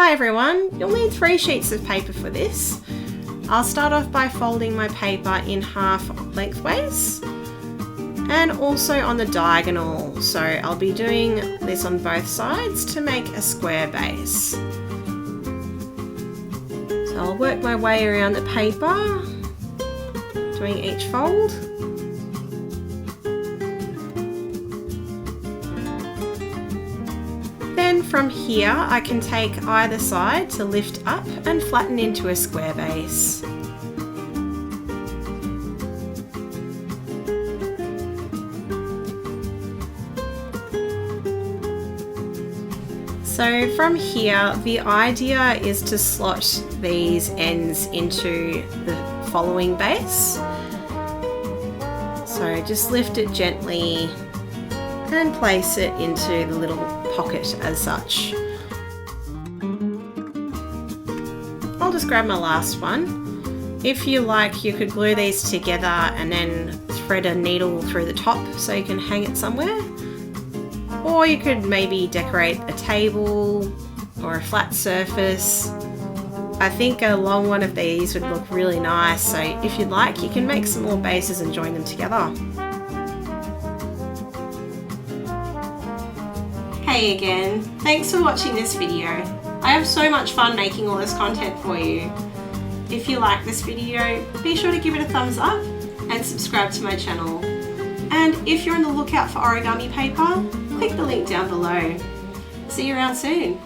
Hi everyone, you'll need 3 sheets of paper for this. I'll start off by folding my paper in half lengthways and also on the diagonal, so I'll be doing this on both sides to make a square base. So I'll work my way around the paper, doing each fold. Then from here I can take either side to lift up and flatten into a square base. So from here, the idea is to slot these ends into the following base. So just lift it gently and place it into the little pocket as such. I'll just grab my last one. If you like, you could glue these together and then thread a needle through the top so you can hang it somewhere. Or you could maybe decorate a table or a flat surface. I think a long one of these would look really nice, so if you'd like, you can make some more bases and join them together. Hey again, thanks for watching this video. I have so much fun making all this content for you. If you like this video, be sure to give it a thumbs up and subscribe to my channel. And if you're on the lookout for origami paper, click the link down below. See you around soon.